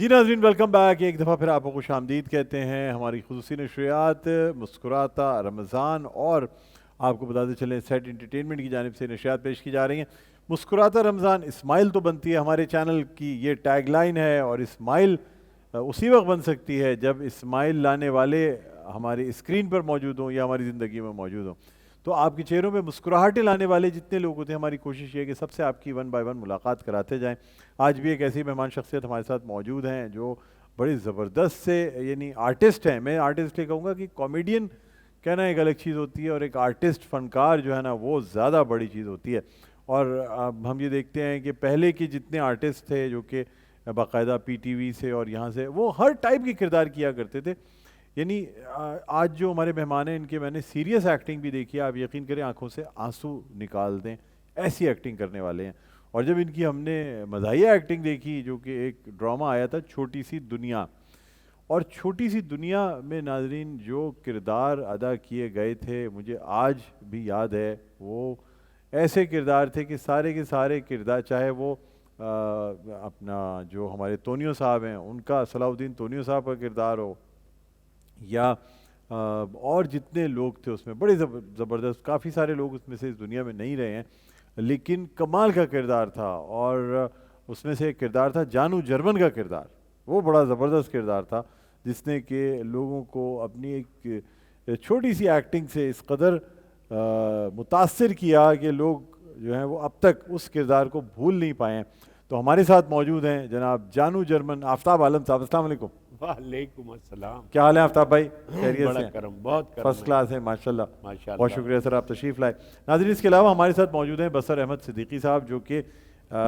जी नाज़रीन, welcome back. एक दफ़ा फिर आपको खुशामदीद कहते हैं हमारी खुसूसी नशरियात मुस्कुराता रमज़ान, और आपको बताते चलें सेट इंटरटेनमेंट की जानिब से नशरियात पेश की जा रही हैं। मुस्कुराता रमज़ान इस्माइल तो बनती है, हमारे चैनल की ये टैगलाइन है, और इस्माइल उसी वक्त बन सकती है जब इस्माइल लाने वाले हमारी स्क्रीन पर मौजूद हों या हमारी ज़िंदगी में मौजूद हों। तो आपके चेहरों पे मुस्कुराहटें लाने वाले जितने लोग होते हैं, हमारी कोशिश ये है कि सबसे आपकी वन बाय वन मुलाकात कराते जाएं। आज भी एक ऐसी मेहमान शख्सियत हमारे साथ मौजूद हैं जो बड़ी ज़बरदस्त से, यानी आर्टिस्ट हैं। मैं आर्टिस्ट ये कहूँगा कि कॉमेडियन कहना एक अलग चीज़ होती है, और एक आर्टिस्ट फ़नकार जो है ना, वो ज़्यादा बड़ी चीज़ होती है। और अब हम ये देखते हैं कि पहले के जितने आर्टिस्ट थे जो कि बाकायदा PTV से और यहाँ से, वो हर टाइप के किरदार किया करते थे। यानी आज जो हमारे मेहमान हैं, इनके मैंने सीरियस एक्टिंग भी देखी है। आप यकीन करें, आंखों से आंसू निकाल दें, ऐसी एक्टिंग करने वाले हैं। और जब इनकी हमने मज़ाहिया एक्टिंग देखी, जो कि एक ड्रामा आया था छोटी सी दुनिया, और छोटी सी दुनिया में नाजरीन जो किरदार अदा किए गए थे, मुझे आज भी याद है। वो ऐसे किरदार थे कि सारे के सारे किरदार, चाहे वो अपना जो हमारे तोनियो साहब हैं, उनका सलाउद्दीन तोनियो साहब का किरदार हो, या और जितने लोग थे उसमें बड़े ज़बरदस्त, काफ़ी सारे लोग उसमें से इस दुनिया में नहीं रहे हैं, लेकिन कमाल का किरदार था। और उसमें से एक किरदार था जानू जर्मन का किरदार। वो बड़ा ज़बरदस्त किरदार था, जिसने कि लोगों को अपनी एक छोटी सी एक्टिंग से इस कदर मुतासिर किया कि लोग जो हैं वो अब तक उस किरदार को भूल नहीं पाए हैं। तो हमारे साथ मौजूद हैं जनाब जानू जर्मन आफ्ताब आलम साहब। अस्सलाम वालेकुम। वालेकुम अस्सलाम। क्या हाल है आफ्ताब भाई? खैरियत बड़ा से? करम, बहुत करम फर्स्ट है। क्लास है माशाल्लाह। माशाल्लाह। बहुत शुक्रिया सर, आप तशरीफ़ लाए। नाज़रीन, इसके अलावा हमारे साथ मौजूद हैं बसर अहमद सिद्दीकी साहब, जो कि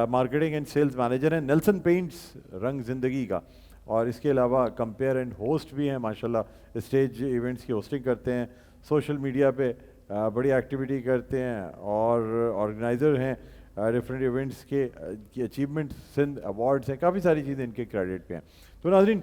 मार्केटिंग एंड सेल्स मैनेजर हैं नेल्सन पेंट्स रंग ज़िंदगी का, और इसके अलावा कंपेयर एंड होस्ट भी हैं माशाल्लाह। स्टेज इवेंट्स की होस्टिंग करते हैं, सोशल मीडिया पे बड़ी एक्टिविटी करते हैं, और ऑर्गेनाइज़र हैं डिफरेंट इवेंट्स के की अचीवमेंट सिंध अवार्ड्स हैं, काफ़ी सारी चीज़ें इनके क्रेडिट पे हैं। तो नाज़रीन,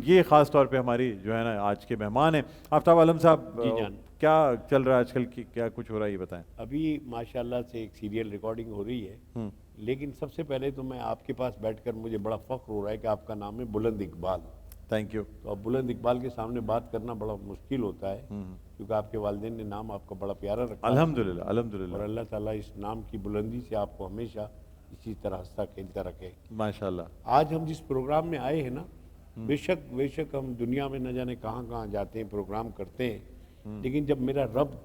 ये ख़ास तौर पे हमारी जो है ना आज के मेहमान हैं। आफ्ताब आलम साहब, जी जान। क्या चल रहा है आजकल की, क्या कुछ हो रहा है, ये बताएं। अभी माशाल्लाह से एक सीरियल रिकॉर्डिंग हो रही है, लेकिन सबसे पहले तो मैं आपके पास बैठकर मुझे बड़ा फ़ख्र हो रहा है कि आपका नाम है बुलंद इकबाल। Thank you. तो अब बुलंद इकबाल के सामने बात करना बड़ा मुश्किल होता है, क्योंकि आपके वालिदैन ने नाम आपका बड़ा प्यारा रखा है। अल्हम्दुलिल्लाह और अल्हम्दुलिल्लाह अल्लाह ताला इस नाम की बुलंदी से आपको हमेशा इसी तरह हंसता खेलता रखे। माशाल्लाह। आज हम जिस प्रोग्राम में आए हैं ना, बेशक हम दुनिया में न जाने कहाँ कहाँ जाते हैं, प्रोग्राम करते हैं, लेकिन जब मेरा रब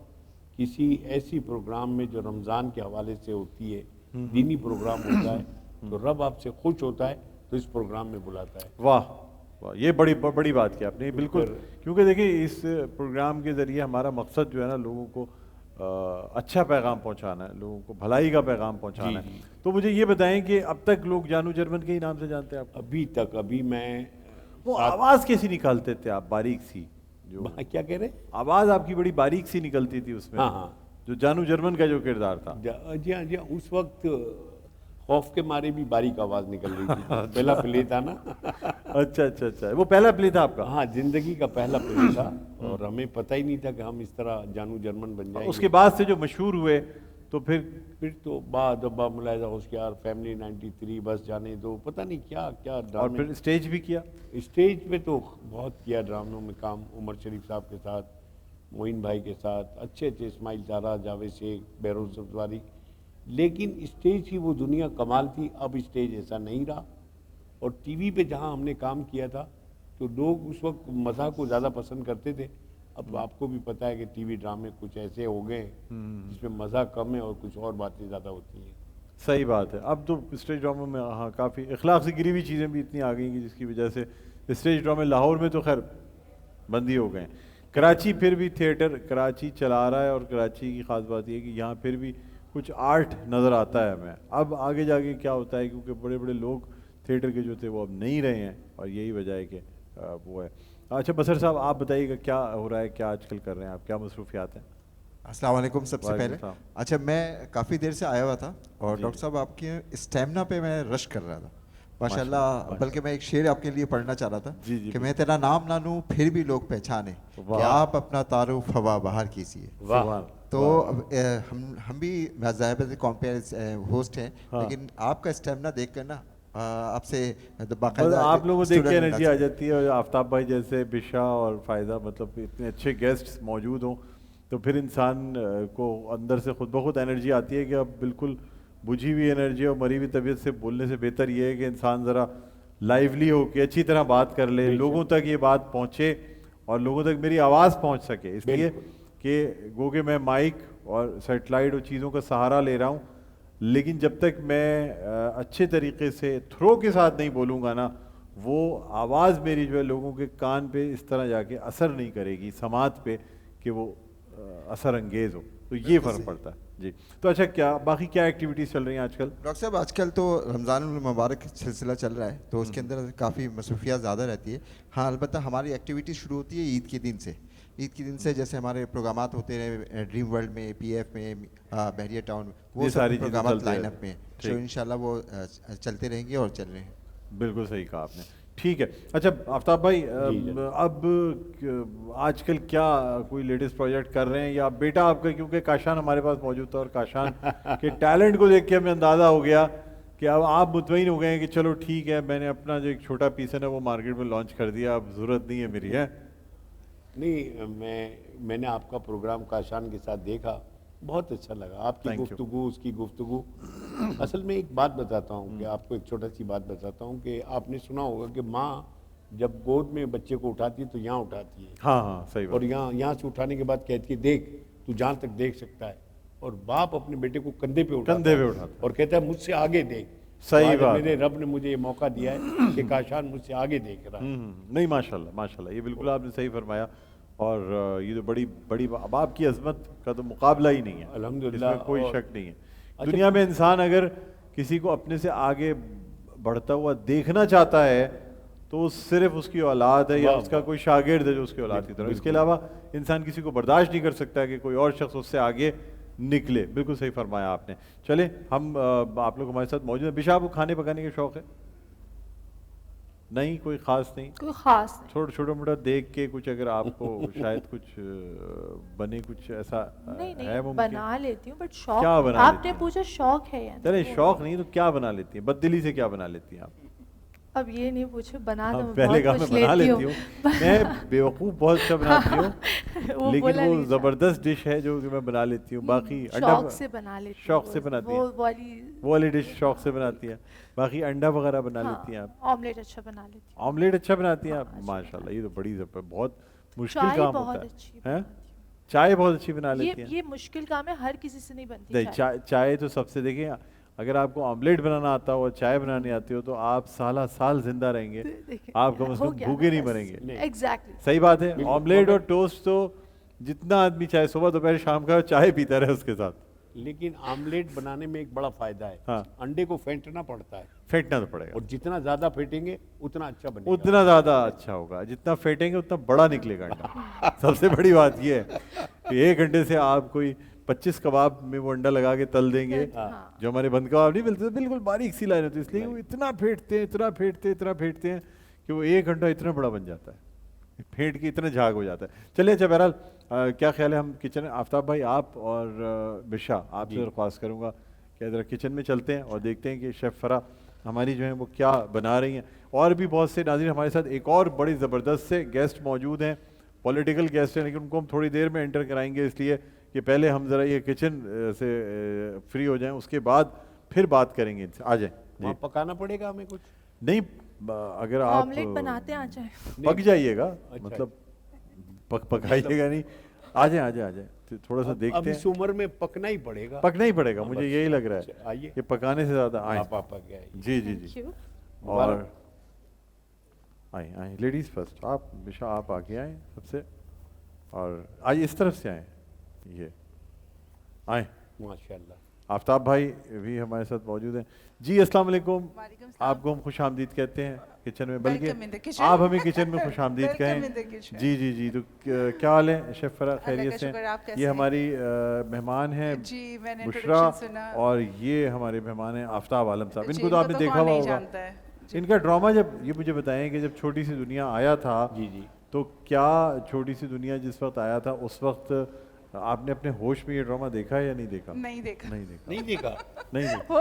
किसी ऐसी प्रोग्राम में जो रमज़ान के हवाले से होती है, दीनी प्रोग्राम होता है, तो रब आपसे खुश होता है, तो इस प्रोग्राम में बुलाता है। वाह वाह, ये बड़ी बड़ी बात की आपने, बिल्कुल। क्योंकि देखिए, इस प्रोग्राम के ज़रिए हमारा मकसद जो है ना, लोगों को अच्छा पैगाम पहुंचाना है, लोगों को भलाई का पैगाम पहुंचाना है। तो मुझे ये बताएं कि अब तक लोग जानू जर्मन के ही नाम से जानते हैं आपको? अभी मैं वो आवाज़ कैसी निकालते थे आप, बारीक सी? जो क्या कह रहे? आवाज़ आपकी बड़ी बारीक सी निकलती थी उसमें। हाँ हाँ, जो जानू जर्मन का जो किरदार था। जी हाँ जी हाँ, उस वक्त खौफ के मारे भी बारीक आवाज़ निकल रही थी। पहला प्ले था ना। अच्छा, वो पहला प्ले था आपका? हाँ, जिंदगी का पहला प्ले था, और हमें पता ही नहीं था कि हम इस तरह जानू जर्मन बन जाएंगे। उसके बाद से जो मशहूर हुए, तो फिर तो बाद अब्बा मुलायजा होशियार, फैमिली 93, बस जाने दो, पता नहीं क्या क्या और ड्रामे। फिर स्टेज भी किया? स्टेज पे तो बहुत किया ड्रामों में काम, उमर शरीफ साहब के साथ, मोइन भाई के साथ, अच्छे इस्माइल चारा, जावेद शेख, बहरोज सब्जवारी। लेकिन स्टेज की वो दुनिया कमाल थी। अब स्टेज ऐसा नहीं रहा। और टीवी पे जहाँ हमने काम किया था, तो लोग उस वक्त मज़ाक को ज़्यादा पसंद करते थे। अब आपको भी पता है कि टीवी ड्रामे कुछ ऐसे हो गए जिसमें मज़ाक कम है और कुछ और बातें ज़्यादा होती हैं। सही बात है। अब तो स्टेज ड्रामा में हाँ काफ़ी इखलाक से गिरी हुई चीज़ें भी इतनी आ गई कि जिसकी वजह से स्टेज ड्रामे, लाहौर में तो खैर बंदी हो गए। कराची फिर भी थिएटर कराची चला रहा है, और कराची की ख़ास बात यह है कि यहाँ फिर भी कुछ आर्ट नज़र आता है हमें। अब आगे जाके क्या होता है, क्योंकि बड़े बड़े लोग थिएटर के जो थे वो अब नहीं रहे हैं, और यही वजह है कि वो है। अच्छा बसर साहब, आप बताइएगा क्या हो रहा है, क्या आजकल कर रहे हैं आप, क्या मसरूफियात हैं? अस्सलाम वालेकुम। सबसे वालेकुम पहले सलाम। अच्छा, मैं काफ़ी देर से आया हुआ था, और जी। डॉक्टर साहब आपके स्टेमिना पे मैं रश कर रहा था माशाल्लाह। बल्कि मैं एक शेर आपके लिए पढ़ना चाह रहा था जी, जी, कि मैं तेरा नाम ना लूँ फिर भी लोग पहचाने कि आप अपना तारुफ हवा बाहर कीजिए। वाह। तो हम भी मज़ाहिब कंपेयर होस्ट हैं, लेकिन आपका स्टेमिना देख कर ना आपसे बस बाकायदा आप लोगों को देख के student एनर्जी मिला आ जाती है, और आफ्ताब भाई जैसे बिशा और फ़ायदा, मतलब इतने अच्छे गेस्ट्स मौजूद हों तो फिर इंसान को अंदर से खुद ब खुद एनर्जी आती है कि अब बिल्कुल बुझी हुई एनर्जी और मरी हुई तबीयत से बोलने से बेहतर ये है कि इंसान ज़रा लाइवली हो के अच्छी तरह बात कर ले, लोगों तक ये बात पहुँचे और लोगों तक मेरी आवाज़ पहुँच सके। इसलिए कि गो के मैं माइक और सेटेलाइट और चीज़ों का सहारा ले रहा हूँ, लेकिन जब तक मैं अच्छे तरीके से थ्रो के साथ नहीं बोलूँगा ना, वो आवाज़ मेरी जो है लोगों के कान पे इस तरह जाके असर नहीं करेगी, समात पे, कि वो असर अंगेज़ हो। तो ये फ़र्क पड़ता है जी। तो अच्छा, क्या बाकी क्या एक्टिविटीज़ चल रही हैं आजकल? डॉक्टर साहब आजकल तो रमज़ान मुबारक सिलसिला चल रहा है, तो उसके अंदर काफ़ी मसरूफियात ज़्यादा रहती है। हाँ, अलबत्ता हमारी एक्टिविटी शुरू होती है ईद के दिन से। ईद के दिन से जैसे हमारे प्रोग्रामात होते रहे ड्रीम वर्ल्ड में, पीएफ में, बहरिया टाउन में, वो ये सब सारी चीज़ें प्रोग्रामात चलते लाइनअप रहते में हैं। तो ठीक। इंशाल्लाह वो चलते रहेंगे और चल रहे हैं। बिल्कुल सही कहा आपने। ठीक है। अच्छा आफ्ताब भाई, अब आजकल क्या कोई लेटेस्ट प्रोजेक्ट कर रहे हैं, या बेटा आपका, क्योंकि काशान हमारे पास मौजूद था और काशान के टैलेंट को देख के हमें अंदाज़ा हो गया कि अब आप मुतमईन हो गए हैं कि चलो ठीक है, मैंने अपना जो एक छोटा पीस है ना वो मार्केट में लॉन्च कर दिया, अब ज़रूरत नहीं है मेरी, है? नहीं, मैंने आपका प्रोग्राम काशान के साथ देखा, बहुत अच्छा लगा आपकी Thank you. गुफ्तगू, उसकी गुफ्तगू। असल में एक बात बताता हूँ कि आपको एक छोटा सी बात बताता हूँ कि आपने सुना होगा कि माँ जब गोद में बच्चे को उठाती है तो यहाँ उठाती है, हाँ हाँ, सही बात। और यहाँ से उठाने के बाद कहती है देख तू जहाँ तक देख सकता है, और बाप अपने बेटे को कंधे पे उठाता कंधे पे है उठाता है। और कहता है मुझसे आगे देख। सही तो आज बात। मेरे रब ने मुझे ये मौका दिया है कि काशान मुझसे आगे देख रहा है। नहीं, माशाल्लाह माशाल्लाह, ये बिल्कुल आपने सही फरमाया। और ये तो बड़ी बड़ी अब आपकी अजमत का तो मुकाबला ही नहीं है, अल्हम्दुलिल्लाह। इसमें कोई और- शक नहीं है। दुनिया में इंसान अगर किसी को अपने से आगे बढ़ता हुआ देखना चाहता है तो सिर्फ उसकी औलाद है या वाह, उसका वाह। कोई शागिर्द है जो उसकी औलाद की तरह। इसके अलावा इंसान किसी को बर्दाश्त नहीं कर सकता कि कोई और शख्स उससे आगे निकले। बिल्कुल सही फरमाया आपने। चले, हम आप लोग हमारे साथ मौजूद हैं। बिशा, आपको खाने पकाने का शौक है? नहीं, कोई ख़ास नहीं? कोई खास नहीं। छोटा मोटा देख के कुछ, अगर आपको शायद कुछ बने, कुछ ऐसा नहीं है नहीं मुमकिन? बना लेती हूँ, बट शौक क्या नहीं। बना लेती आपने हैं? पूछा शौक है या नहीं, चले, वो शौक नहीं तो क्या बना लेती हैं? बददिली से क्या बना लेती हैं आप? अब ये नहीं पूछे, बना तो हाँ, मैं पहले बहुत कहा कुछ मैं बना लेती लेती हूँ। मैं बेवकूफ़ बहुत अच्छा बनाती हूँ, वो लेकिन बोला वो नहीं ज़बरदस्त डिश है जो कि मैं बना लेती हूँ। बाकी शौक से बना लेती हूँ। शौक से बनाती हैं? वो वाली वो वाली डिश शौक से बनाती हैं। बाकी अंडा वगैरह बना लेती हैं आप? ऑमलेट अच्छा बना लेती हूँ। ऑमलेट अच्छा बनाती हैं आप? हाँ, अच्छा माशाल्लाह, ये तो बड़ी बहुत मुश्किल चाय काम बहुत होता अच्छी है। हैं? बनाती हूँ। चाय बहुत अच्छी बना लेती हैं? ये मुश्किल काम है, हर किसी से नहीं बनती नहीं, चाय। चाय तो सबसे, देखिए, अगर आपको ऑमलेट बनाना आता हो और चाय बनानी आती हो तो आप साल साल जिंदा रहेंगे, देखिए, आप कम से हो कम गया भूखे ना नहीं बस। मरेंगे। एग्जैक्टली। सही बात है। बिल्कुल। ऑमलेट और टोस्ट तो जितना आदमी चाहे सुबह दोपहर शाम का चाय पीता रहे उसके साथ। लेकिन आमलेट बनाने में एक बड़ा फायदा है, हाँ। अंडे को फेंटना पड़ता है, फेंटना तो पड़ेगा, और जितना ज्यादा फेंटेंगे उतना अच्छा बनेगा। उतना ज़्यादा अच्छा होगा, जितना फेंटेंगे उतना बड़ा निकलेगा अंडा। सबसे बड़ी बात ये है कि एक अंडे से आप कोई 25 कबाब में वो अंडा लगा के तल देंगे, हाँ। जो हमारे बंद कबाब नहीं मिलते, बिल्कुल बारीक सी लाइन होती है, इसलिए वो इतना फेंटते हैं कि वो एक घंटा इतना बड़ा बन जाता है, फेंट के इतना झाग हो जाता है। चलिए, अच्छा बहरहाल, क्या ख्याल है, हम किचन, आफ्ताब भाई आप और बिशा, आपसे दरख्वास्त करूँगा कि ज़रा किचन में चलते हैं और देखते हैं कि शेफ़ फरा हमारी जो है वो क्या बना रही हैं। और भी बहुत से नाज़रीन हमारे साथ एक और बड़ी ज़बरदस्त से गेस्ट मौजूद हैं, पॉलिटिकल गेस्ट हैं, लेकिन उनको हम थोड़ी देर में एंटर कराएंगे, इसलिए कि पहले हम ज़रा ये किचन से फ्री हो जाएं, उसके बाद फिर बात करेंगे इनसे। आ जाएं जी। वहाँ पकाना पड़ेगा हमें कुछ? नहीं, अगर आप ऑमलेट बनाते आ जाए। पक जाइएगा, अच्छा। मतलब पकाइएगा नहीं। आ जाए तो थोड़ा सा अब देखते इस हैं। उम्र में पकना ही पड़ेगा। पकना ही पड़ेगा, हाँ, मुझे बस। यही लग रहा अच्छा, है आइए। कि पकाने से ज़्यादा आए। आप पक गए। जी Thank you. और आए लेडीज़ फर्स्ट। आप बिशा, आप आगे आए सबसे, और आइए इस तरफ से आए, ये आए। माशाल्लाह। आफ्ताब भाई भी हमारे साथ मौजूद हैं। जी, अस्सलाम वालेकुम। वालेकुम सलाम। आपको हम खुश आमदीद कहते हैं किचन में, बल्कि Welcome in the kitchen. आप हमें किचन में खुश आमदीद Welcome in the कहें। kitchen. जी, तो क्या हाल है शेफ़ फरा? अल्लाह खैरियत का से? शुक्र, आप कैसे ये हैं? हमारी मेहमान हैं जी, मैंने बुशरा, introduction सुना। और ये हमारे मेहमान हैं आफ्ताब आलम साहब। जी, इनको तो आपने देखा कौन हुआ नहीं होगा। जानता है। जी। इनका ड्रामा, जब ये मुझे बताएं कि जब छोटी सी दुनिया आया था, जी। तो क्या छोटी सी दुनिया जिस वक्त आया था उस वक्त आपने अपने होश में ये ड्रामा देखा है या नहीं देखा? नहीं देखा। नहीं देखा। नहीं देखा नहीं देखा।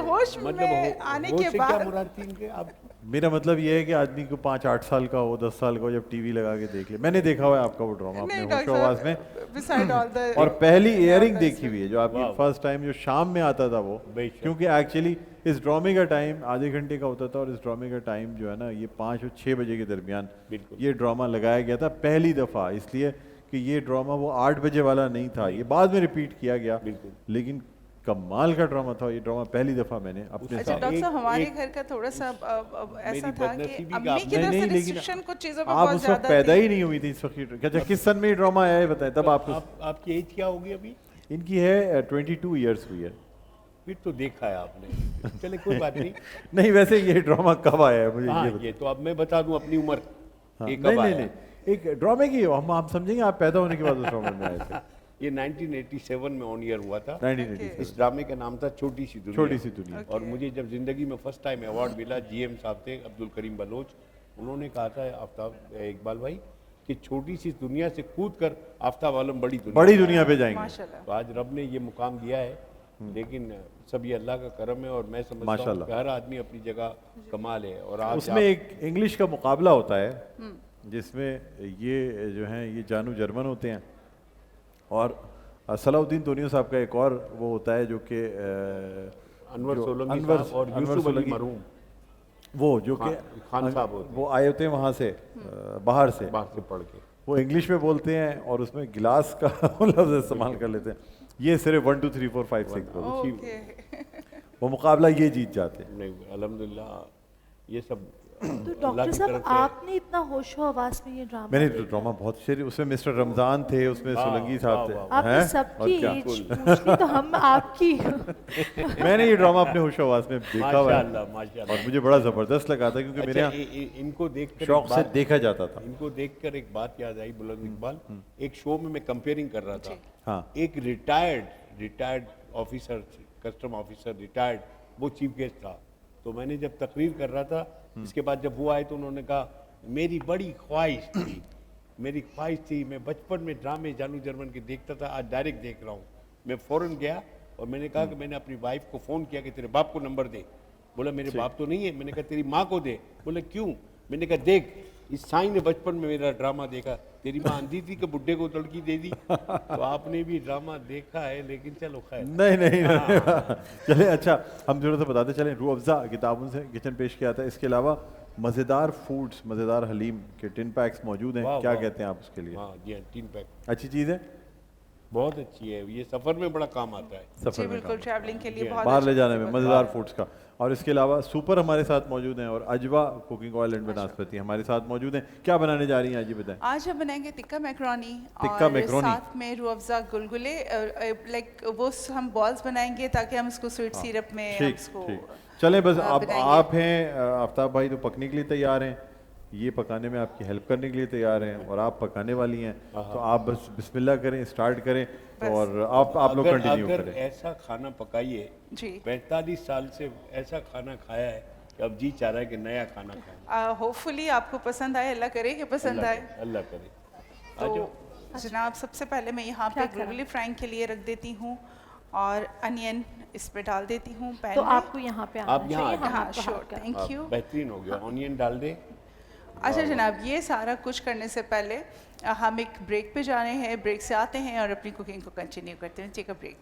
होश में मतलब आने वो के से क्या बाद मुराद थी इनके? आप मेरा मतलब ये है कि आदमी को 5-8 साल का हो, 10 साल का हो, जब टीवी लगा के देख ले। मैंने देखा हुआ है आपका वो ड्रामा अपने नहीं होशो आवाज में। डॉक्टर बिसाइड ऑल द और पहली एयरिंग the देखी हुई है जो आपकी वाह। फर्स्ट टाइम जो शाम में आता था वो, बेशक। क्योंकि एक्चुअली इस ड्रामे का टाइम आधे घंटे का होता था और इस ड्रामे का टाइम जो है ना ये 5 और 6 बजे के दरमियान बिल्कुल। ये ड्रामा लगाया गया था पहली दफ़ा, इसलिए कि ये ड्रामा वो 8 बजे वाला नहीं था, ये बाद में रिपीट किया गया, बिल्कुल। लेकिन कमाल का ड्रामा था ये ड्रामा। पहली दफ़ा मैंने अपने अच्छा साथ डॉक्टर साहब हमारे एक- घर का थोड़ा सा ऐसा मेरी था कि बदनसीबी का अम्मी आप- की तरफ नहीं, से लेकिन रिस्ट्रिक्शन कुछ चीजों पे आप बहुत उस वक्त ज्यादा पैदा थी। ही नहीं हुई थी इस वक्त। अच्छा किस सन में ये ड्रामा आया है बताएं तब आपको। आपकी एज क्या होगी अभी? इनकी है 22 ईयर्स हुई है। फिर तो देखा है आपने। चले कोई बात नहीं। नहीं वैसे ये ड्रामा कब आया है मुझे हाँ ये बताओ। ये तो अब मैं बता दूं अपनी उम्र। हाँ, ये नहीं कब नहीं आया? नहीं एक ड्रामे की हम समझेंगे आप पैदा होने के बाद उस ड्रामे में आए थे। ये 1987 में ऑन ईयर हुआ था। 1987 इस ड्रामे का नाम था छोटी सी दुनिया। छोटी सी दुनिया। और मुझे जब जिंदगी में फर्स्ट टाइम अवार्ड मिला, जीएम साहब थे अब्दुल करीम बलोच, उन्होंने कहा था आफ्ताब इकबाल भाई कि छोटी सी दुनिया से कूद कर आफ्ताब आलम बड़ी दुनिया पे जाएंगे। माशाल्लाह। तो आज रब ने ये मुकाम दिया है, लेकिन सब ये अल्लाह का करम है। और मैं समझता हूँ माशाल्लाह। कि हर आदमी अपनी जगह कमाल है। और आज उसमें एक इंग्लिश का मुकाबला होता है जिसमें ये जो हैं ये जानू जर्मन होते हैं और सलाउद्दीन तोनियो साहब का एक और वो होता है जो कि अनवर जो सोलंकी अनवर- साहब और अनवर यूसुफ अली सोलंकी, मरहूम वो जो कि खान साहब होते वो आए होते हैं वहाँ से बाहर से, बाहर से पढ़ के। वो इंग्लिश में बोलते हैं और उसमें गिलास का लफ्ज़ इस्तेमाल कर लेते हैं। ये सिर्फ 1 2 3 4 5 6 बोलते हैं। ओके वो मुकाबला ये जीत जाते हैं। नहीं अल्हम्दुलिल्लाह ये सब तो अल्लाह डॉक्टर की साहब तरफ से। आपने इतना होशो आवाज में ये ड्रामा मैंने देखा? तो ड्रामा बहुत शेर, उसमें मिस्टर रमजान थे, उसमें सोलंकी साहब थे। आपने हैं? सबकी और क्या? एज पूछनी तो हम आपकी मैंने ये ड्रामा अपने होश आवाज में देखा हुआ है माशाल्लाह माशाल्लाह। और मुझे बड़ा जबरदस्त लगा था क्योंकि मेरे अच्छा, यहाँ इनको देखकर शौक एक से बात- देखा जाता था। इनको देखकर एक बात याद आई बुलंद इकबाल। एक शो में मैं कंपेयरिंग कर रहा था। हाँ एक retired officer, custom officer retired, वो चीफ गेस्ट था। तो मैंने जब तकरीर कर रहा था, इसके बाद जब वो आए तो उन्होंने कहा मेरी बड़ी ख्वाहिश थी, मेरी ख्वाहिश थी, मैं बचपन में ड्रामे जानू जर्मन के देखता था, आज डायरेक्ट देख रहा हूँ। मैं फ़ौरन गया और मैंने कहा कि मैंने अपनी वाइफ को फ़ोन किया कि तेरे बाप को नंबर दे। बोला मेरे बाप तो नहीं है। मैंने कहा तेरी माँ को दे। बोला क्यों? मैंने कहा देख इस साईं ने बचपन में मेरा ड्रामा देखा, तेरी माँ अंधी थी कि बुड्ढे को लड़की दे दी। तो आपने भी ड्रामा देखा है, लेकिन चलो खैर। नहीं नहीं, चले अच्छा हम थोड़ा सा बताते चलें। रूह अफ़ज़ा किताबों से किचन पेश किया था। इसके अलावा मज़ेदार फूड्स, मज़ेदार हलीम के टिन पैक्स मौजूद हैं। वाह, क्या वाह। कहते हैं आप उसके लिए? हाँ जी हाँ, 3 पैक अच्छी चीज़ है, बहुत अच्छी है, ये सफ़र में बड़ा काम आता है। जी सफ़र में बिल्कुल ट्रैवलिंग के लिए बहुत बाहर अच्छा ले जाने में possible। मज़ेदार फूड्स का। और इसके अलावा सुपर हमारे साथ मौजूद हैं और अजवा कुकिंग ऑयल एंड बनास्पति हमारे साथ मौजूद हैं। क्या बनाने जा रही हैं आज ये बताएं? आज हम बनाएंगे टिक्का मैक्रोनी टिक्का और मैक्रोनी। साथ में रूह अफ़ज़ा गुलगुले, लाइक वो हम बॉल्स बनाएंगे ताकि हम इसको स्वीट सिरप में हम ठीक इसको ठीक, चलें बस अब बनाएंगे। आप हैं आफ्ताब भाई तो पकने के लिए तैयार हैं, ये पकाने में आपकी हेल्प करने के लिए तैयार हैं और आप पकाने वाली हैं, तो आप बस बिस्मिल्लाह करें, स्टार्ट करें और आप लोग कंटिन्यू अगर करें। ऐसा खाना पकाइए, जी 45 साल से ऐसा खाना खाया है कि अब जी चाह रहा है कि नया खाना खाएं। होपफुली आपको पसंद आए, अल्लाह करे कि पसंद आए। अल्लाह करे। आ जाओ। तो जनाब सबसे पहले मैं यहाँ पे गुलगुले फ्राइंग के लिए रख देती हूँ और अनियन इस पे डाल देती हूँ पैन तो में। आपको यहाँ पे आना आप यहाँ चाहिए, आ हम हाँ आपको श्योर, help करें। Thank you. बेहतरीन हो गया, ऑनियन डाल दे। अच्छा जनाब, ये सारा कुछ करने से पहले हम एक ब्रेक पे जा रहे हैं, ब्रेक से आते हैं और अपनी कुकिंग को कंटिन्यू करते हैं। Take a break.